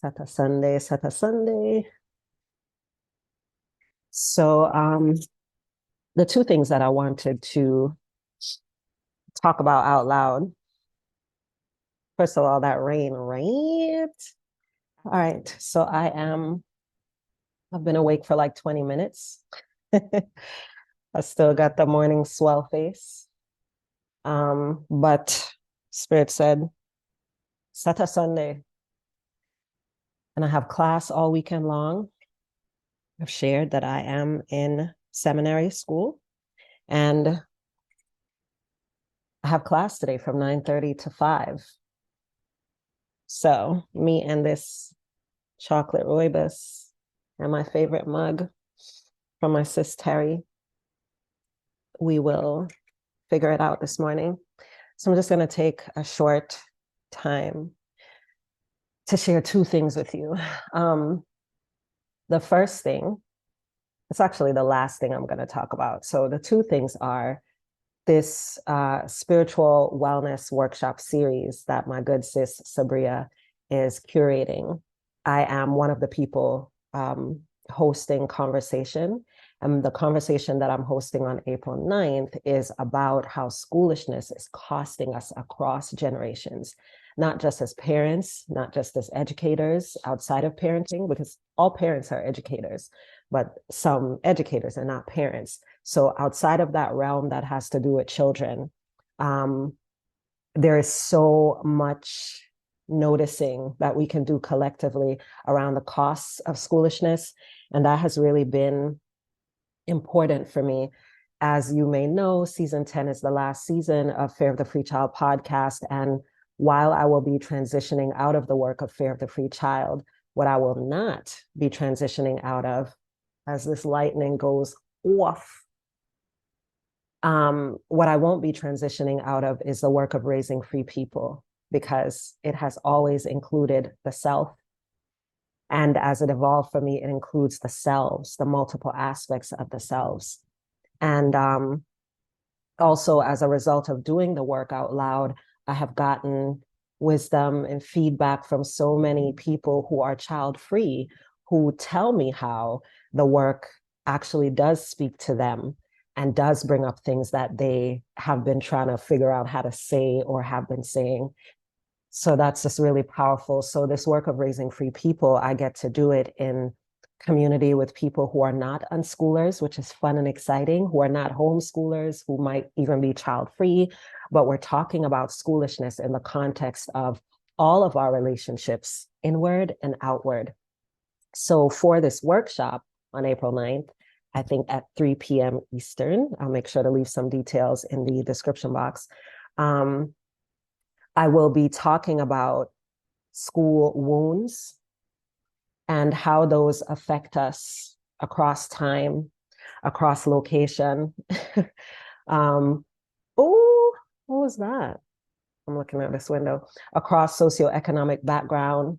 Sata Sunday, Sata Sunday. So, the two things that I wanted to talk about out loud. First of all, that rain, right? All right. So I've been awake for like 20 minutes. I still got the morning swell face. But Spirit said, Sata Sunday. And I have class all weekend long. I've shared that I am in seminary school and I have class today from 9:30 to 5. So me and this chocolate rooibos and my favorite mug from my sis Terry, we will figure it out this morning. So I'm just going to take a short time to share two things with you. The first thing, it's actually the last thing I'm going to talk about. So the two things are this spiritual wellness workshop series that my good sis Sabriya is curating. I am one of the people hosting conversation. And the conversation that I'm hosting on April 9th is about how schoolishness is costing us across generations, not just as parents, not just as educators outside of parenting, because all parents are educators, but some educators are not parents. So outside of that realm that has to do with children, there is so much noticing that we can do collectively around the costs of schoolishness. And that has really been important for me. As you may know, season 10 is the last season of Fair of the Free Child podcast. And while I will be transitioning out of the work of Fair of the Free Child, what I will not be transitioning out of, as this lightning goes off, what I won't be transitioning out of is the work of raising free people, because it has always included the self. And as it evolved for me, it includes the selves, the multiple aspects of the selves. And also, as a result of doing the work out loud, I have gotten wisdom and feedback from so many people who are child free, who tell me how the work actually does speak to them and does bring up things that they have been trying to figure out how to say or have been saying. So that's just really powerful. So this work of raising free people, I get to do it in community with people who are not unschoolers, which is fun and exciting, who are not homeschoolers, who might even be child free, but we're talking about schoolishness in the context of all of our relationships, inward and outward. So for this workshop on April 9th, I think at 3 p.m. Eastern, I'll make sure to leave some details in the description box. I will be talking about school wounds and how those affect us across time, across location. Oh, what was that? I'm looking at this window. Across socioeconomic background,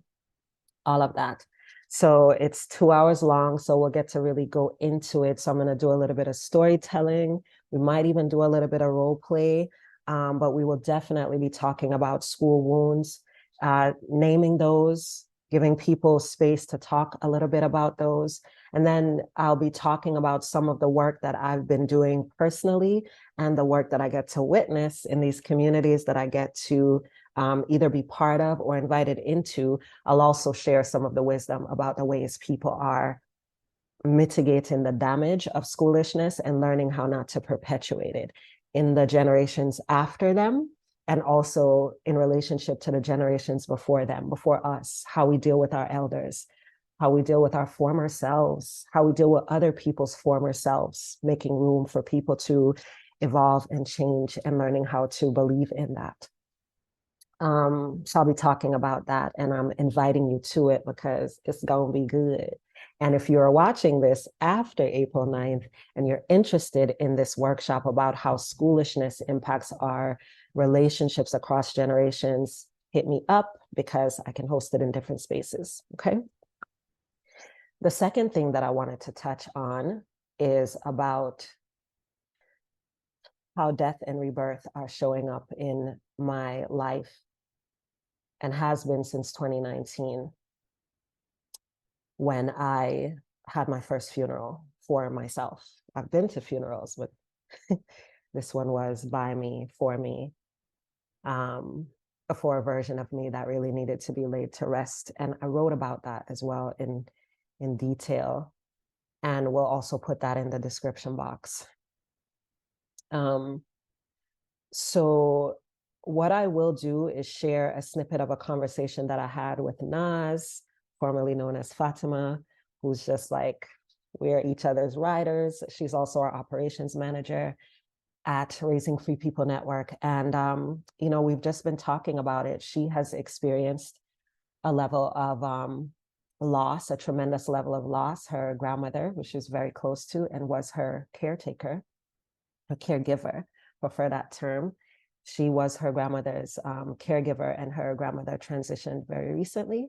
all of that. So it's 2 hours long, so we'll get to really go into it. So I'm going to do a little bit of storytelling. We might even do a little bit of role play, but we will definitely be talking about school wounds, naming those, giving people space to talk a little bit about those. And then I'll be talking about some of the work that I've been doing personally and the work that I get to witness in these communities that I get to either be part of or invited into. I'll also share some of the wisdom about the ways people are mitigating the damage of schoolishness and learning how not to perpetuate it in the generations after them, and also in relationship to the generations before them, before us, how we deal with our elders, how we deal with our former selves, how we deal with other people's former selves, making room for people to evolve and change and learning how to believe in that. So I'll be talking about that, and I'm inviting you to it because it's going to be good. And if you're watching this after April 9th and you're interested in this workshop about how schoolishness impacts our relationships across generations, hit me up because I can host it in different spaces, okay? The second thing that I wanted to touch on is about how death and rebirth are showing up in my life and has been since 2019. when I had my first funeral for myself. I've been to funerals, but this one was by me, for me, for a version of me that really needed to be laid to rest. And I wrote about that as well in detail. And we'll also put that in the description box. So what I will do is share a snippet of a conversation that I had with Naz, formerly known as Fatima, who's just like, we're each other's riders. She's also our operations manager at Raising Free People Network. And, we've just been talking about it. She has experienced a level of loss, a tremendous level of loss. Her grandmother, who she was very close to and was her caretaker, a caregiver, prefer that term. She was her grandmother's caregiver, and her grandmother transitioned very recently.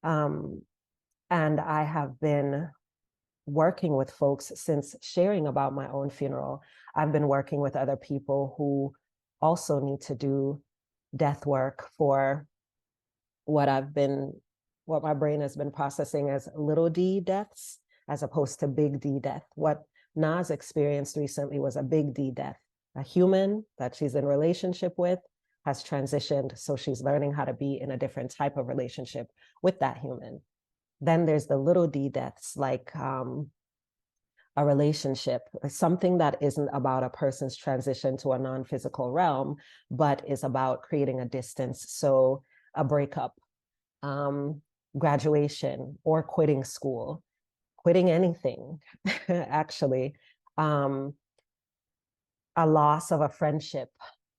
And I have been working with folks since sharing about my own funeral. I've been working with other people who also need to do death work for what my brain has been processing as little d deaths, as opposed to big D death. What Nas experienced recently was a big D death. A human that she's in relationship with has transitioned, so she's learning how to be in a different type of relationship with that human. Then there's the little d deaths, like a relationship, something that isn't about a person's transition to a non-physical realm, but is about creating a distance. So a breakup, graduation, or quitting school, quitting anything, actually, a loss of a friendship,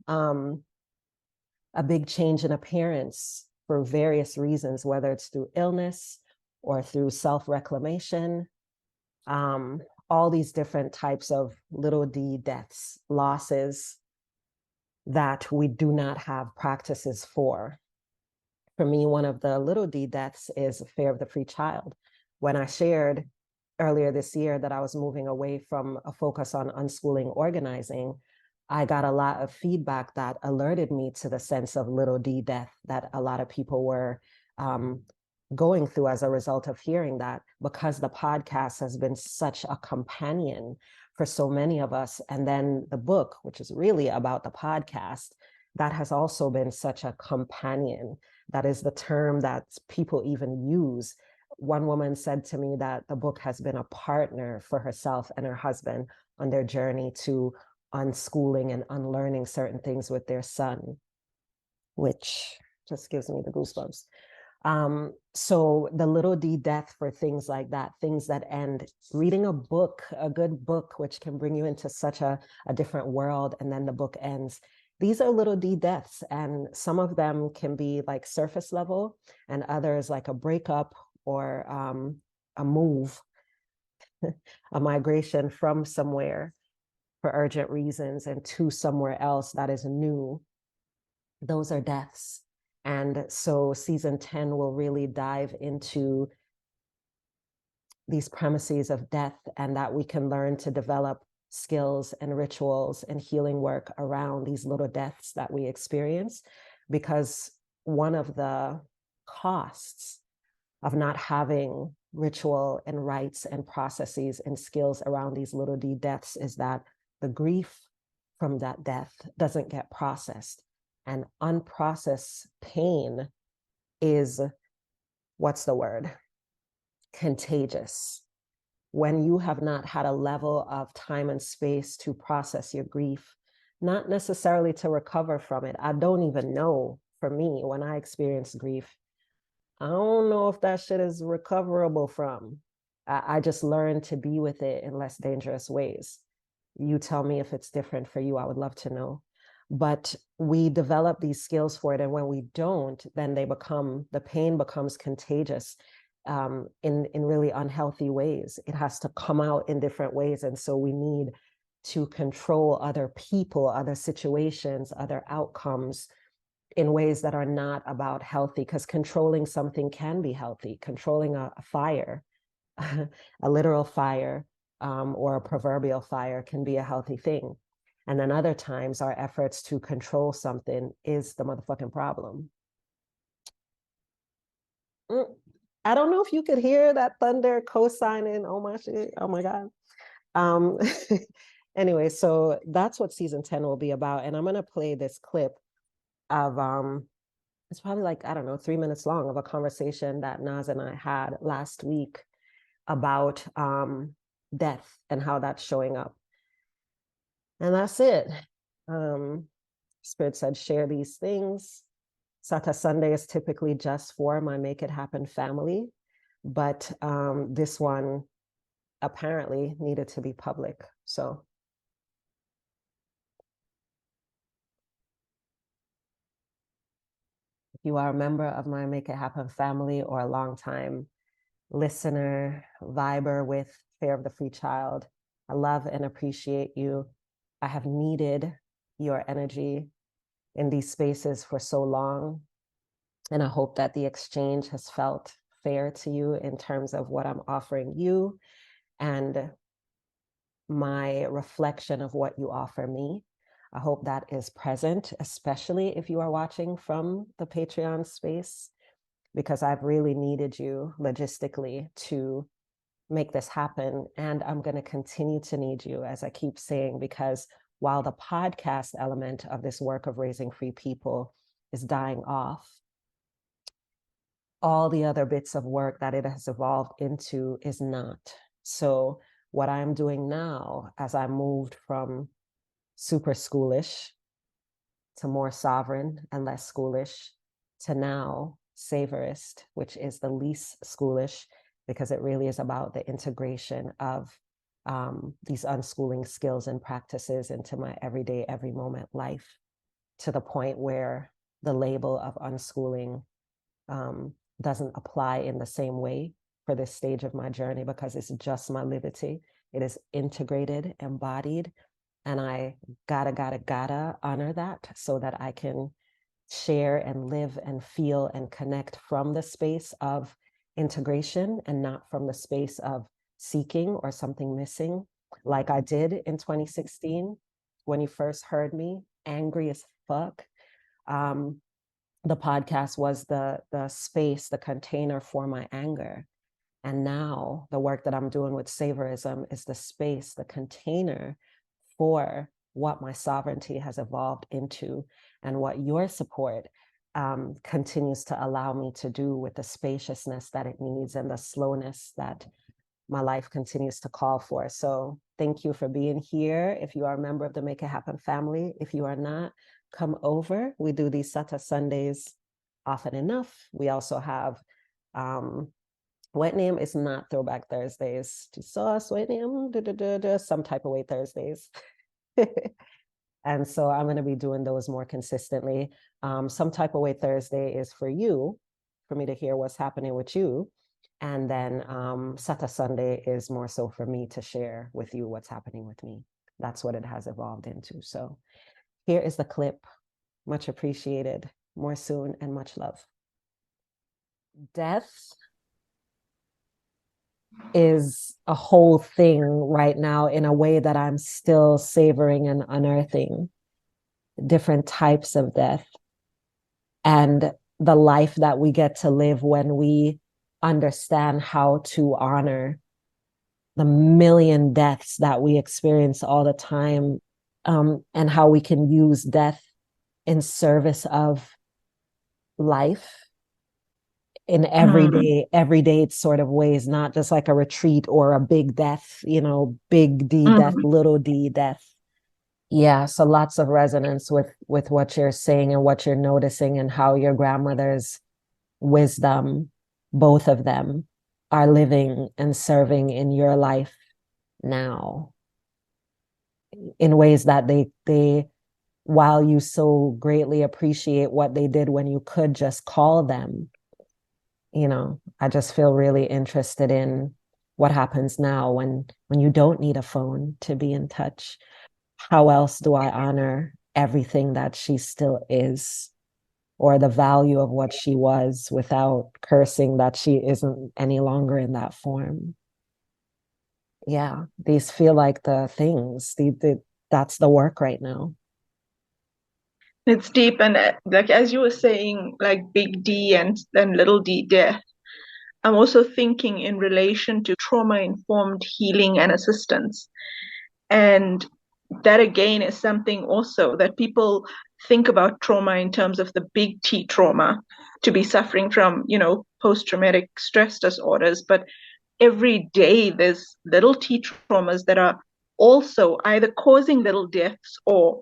a big change in appearance for various reasons, whether it's through illness or through self-reclamation, all these different types of little d deaths, losses that we do not have practices for. For me, one of the little d deaths is fear of the free child. When I shared earlier this year that I was moving away from a focus on unschooling organizing, I got a lot of feedback that alerted me to the sense of little d death that a lot of people were going through as a result of hearing that, because the podcast has been such a companion for so many of us. And then the book, which is really about the podcast, that has also been such a companion. That is the term that people even use. One woman said to me that the book has been a partner for herself and her husband on their journey to unschooling and unlearning certain things with their son, which just gives me the goosebumps. So the little d death for things like that, things that end, reading a book, a good book, which can bring you into such a different world, and then the book ends. These are little d deaths, and some of them can be like surface level, and others like a breakup or a move, a migration from somewhere for urgent reasons and to somewhere else that is new. Those are deaths. And so season 10 will really dive into these premises of death, and that we can learn to develop skills and rituals and healing work around these little deaths that we experience. Because one of the costs of not having ritual and rites and processes and skills around these little d deaths is that the grief from that death doesn't get processed. And unprocessed pain is, what's the word? Contagious. When you have not had a level of time and space to process your grief, not necessarily to recover from it. I don't even know, for me, when I experience grief, I don't know if that shit is recoverable from. I just learned to be with it in less dangerous ways. You tell me if it's different for you. I would love to know. But we develop these skills for it, and when we don't, then the pain becomes contagious in really unhealthy ways. It has to come out in different ways, and so we need to control other people, other situations, other outcomes in ways that are not about healthy, because controlling something can be healthy. Controlling a fire, a literal fire, or a proverbial fire can be a healthy thing. And then other times our efforts to control something is the motherfucking problem. I don't know if you could hear that thunder co-signing. Oh my shit. Oh my God. Um, anyway, so that's what season 10 will be about. And I'm gonna play this clip of it's probably like, I don't know, 3 minutes long of a conversation that Naz and I had last week about death and how that's showing up. And that's it. Spirit said, share these things. Sata Sunday is typically just for my Make It Happen family, but this one apparently needed to be public. So if you are a member of my Make It Happen family or a long-time listener, viber with Fear of the Free Child, I love and appreciate you. I have needed your energy in these spaces for so long. And I hope that the exchange has felt fair to you in terms of what I'm offering you and my reflection of what you offer me. I hope that is present, especially if you are watching from the Patreon space, because I've really needed you logistically to make this happen. And I'm going to continue to need you, as I keep saying, because while the podcast element of this work of raising free people is dying off, all the other bits of work that it has evolved into is not. So what I'm doing now, as I moved from super schoolish to more sovereign and less schoolish, to now savorist, which is the least schoolish, because it really is about the integration of these unschooling skills and practices into my everyday, every moment life, to the point where the label of unschooling doesn't apply in the same way for this stage of my journey, because it's just my liberty. It is integrated, embodied, and I gotta honor that so that I can share and live and feel and connect from the space of integration and not from the space of seeking or something missing, like I did in 2016 when you first heard me, angry as fuck. The podcast was the space, the container for my anger. And now the work that I'm doing with Savorism is the space, the container for what my sovereignty has evolved into, and what your support continues to allow me to do with the spaciousness that it needs and the slowness that my life continues to call for. So thank you for being here. If you are a member of the Make It Happen family, if you are not, come over. We do these Sata Sundays often enough. We also have what name is not Throwback Thursdays to sauce, what name, some type of way Thursdays. And so I'm going to be doing those more consistently. Some type of way Thursday is for you, for me to hear what's happening with you. And then Sata Sunday is more so for me to share with you what's happening with me. That's what it has evolved into. So here is the clip. Much appreciated. More soon, and much love. Death is a whole thing right now in a way that I'm still savoring and unearthing different types of death and the life that we get to live when we understand how to honor the million deaths that we experience all the time, and how we can use death in service of life in everyday sort of ways, not just like a retreat or a big death, big D death, little d death. Yeah, so lots of resonance with what you're saying and what you're noticing, and how your grandmother's wisdom, both of them, are living and serving in your life now in ways that they while you so greatly appreciate what they did when you could just call them, I just feel really interested in what happens now when you don't need a phone to be in touch. How else do I honor everything that she still is, or the value of what she was, without cursing that she isn't any longer in that form? Yeah, these feel like the things, that's the work right now. It's deep, and like as you were saying, like big D and little d death. I'm also thinking in relation to trauma-informed healing and assistance. And that again is something also that people think about trauma in terms of the big T trauma, to be suffering from, post-traumatic stress disorders. But every day there's little T traumas that are also either causing little deaths or,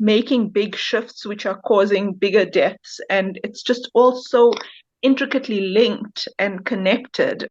making big shifts which are causing bigger deaths. And it's just all so intricately linked and connected.